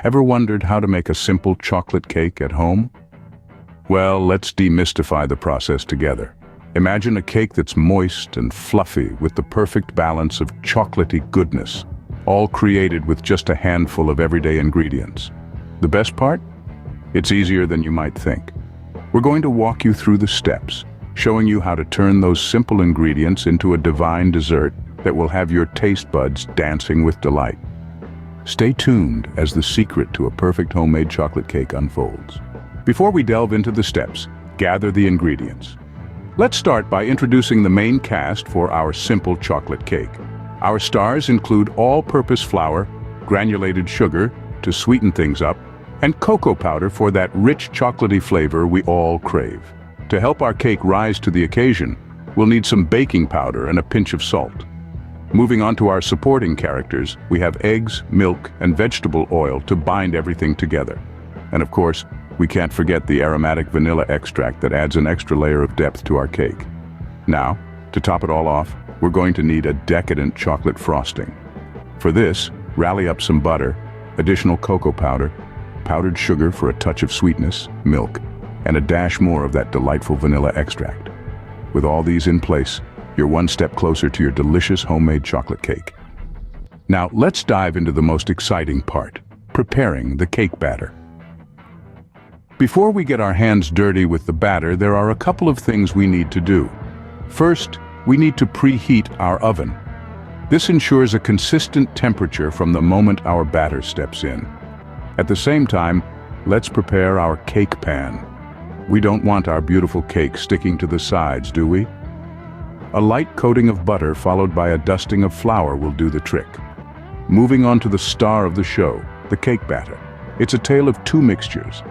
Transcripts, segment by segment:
Ever wondered how to make a simple chocolate cake at home? Well, let's demystify the process together. Imagine a cake that's moist and fluffy with the perfect balance of chocolatey goodness, all created with just a handful of everyday ingredients. The best part? It's easier than you might think. We're going to walk you through the steps, showing you how to turn those simple ingredients into a divine dessert that will have your taste buds dancing with delight. Stay tuned as the secret to a perfect homemade chocolate cake unfolds. Before we delve into the steps, gather the ingredients. Let's start by introducing the main cast for our simple chocolate cake. Our stars include all-purpose flour, granulated sugar to sweeten things up, and cocoa powder for that rich chocolatey flavor we all crave. To help our cake rise to the occasion, we'll need some baking powder and a pinch of salt. Moving on to our supporting characters, we have eggs, milk, and vegetable oil to bind everything together. And of course, we can't forget the aromatic vanilla extract that adds an extra layer of depth to our cake. Now, to top it all off, we're going to need a decadent chocolate frosting. For this, rally up some butter, additional cocoa powder, powdered sugar for a touch of sweetness, milk, and a dash more of that delightful vanilla extract. With all these in place, you're one step closer to your delicious homemade chocolate cake. Now, let's dive into the most exciting part, preparing the cake batter. Before we get our hands dirty with the batter, there are a couple of things we need to do. First, we need to preheat our oven. This ensures a consistent temperature from the moment our batter steps in. At the same time, let's prepare our cake pan. We don't want our beautiful cake sticking to the sides, do we? A light coating of butter followed by a dusting of flour will do the trick. Moving on to the star of the show, the cake batter. It's a tale of two mixtures,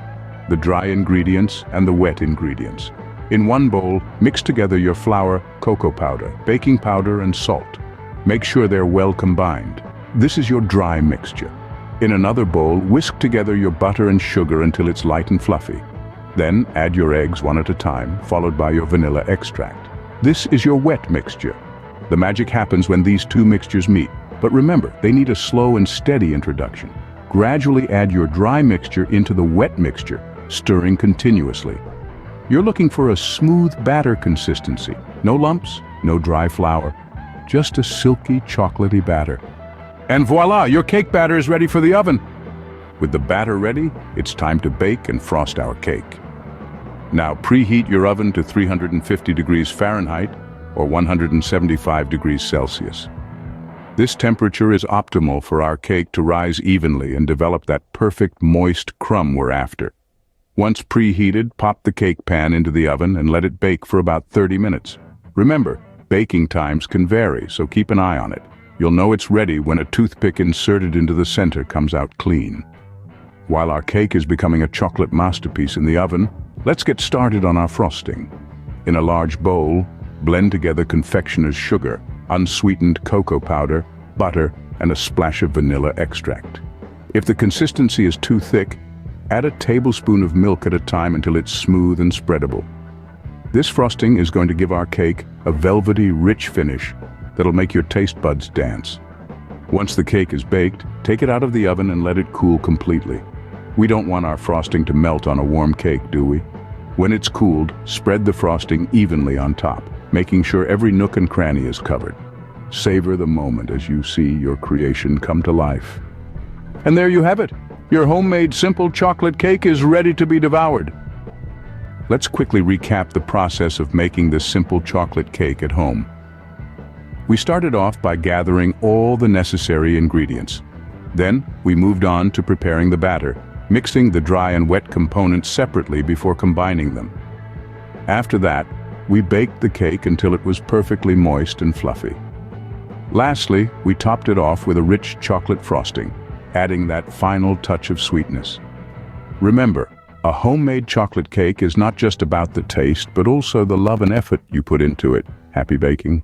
the dry ingredients and the wet ingredients. In one bowl, mix together your flour, cocoa powder, baking powder, and salt. Make sure they're well combined. This is your dry mixture. In another bowl, whisk together your butter and sugar until it's light and fluffy. Then add your eggs one at a time, followed by your vanilla extract. This is your wet mixture. The magic happens when these two mixtures meet. But remember, they need a slow and steady introduction. Gradually add your dry mixture into the wet mixture, stirring continuously. You're looking for a smooth batter consistency. No lumps, no dry flour, just a silky, chocolatey batter. And voila, your cake batter is ready for the oven. With the batter ready, it's time to bake and frost our cake. Now preheat your oven to 350 degrees Fahrenheit or 175 degrees Celsius. This temperature is optimal for our cake to rise evenly and develop that perfect moist crumb we're after. Once preheated, pop the cake pan into the oven and let it bake for about 30 minutes. Remember, baking times can vary, so keep an eye on it. You'll know it's ready when a toothpick inserted into the center comes out clean. While our cake is becoming a chocolate masterpiece in the oven, let's get started on our frosting. In a large bowl, blend together confectioner's sugar, unsweetened cocoa powder, butter, and a splash of vanilla extract. If the consistency is too thick, add a tablespoon of milk at a time until it's smooth and spreadable. This frosting is going to give our cake a velvety, rich finish that'll make your taste buds dance. Once the cake is baked, take it out of the oven and let it cool completely. We don't want our frosting to melt on a warm cake, do we? When it's cooled, spread the frosting evenly on top, making sure every nook and cranny is covered. Savor the moment as you see your creation come to life. And there you have it. Your homemade simple chocolate cake is ready to be devoured. Let's quickly recap the process of making this simple chocolate cake at home. We started off by gathering all the necessary ingredients. Then, we moved on to preparing the batter, mixing the dry and wet components separately before combining them. After that, we baked the cake until it was perfectly moist and fluffy. Lastly, we topped it off with a rich chocolate frosting, adding that final touch of sweetness. Remember, a homemade chocolate cake is not just about the taste, but also the love and effort you put into it. Happy baking!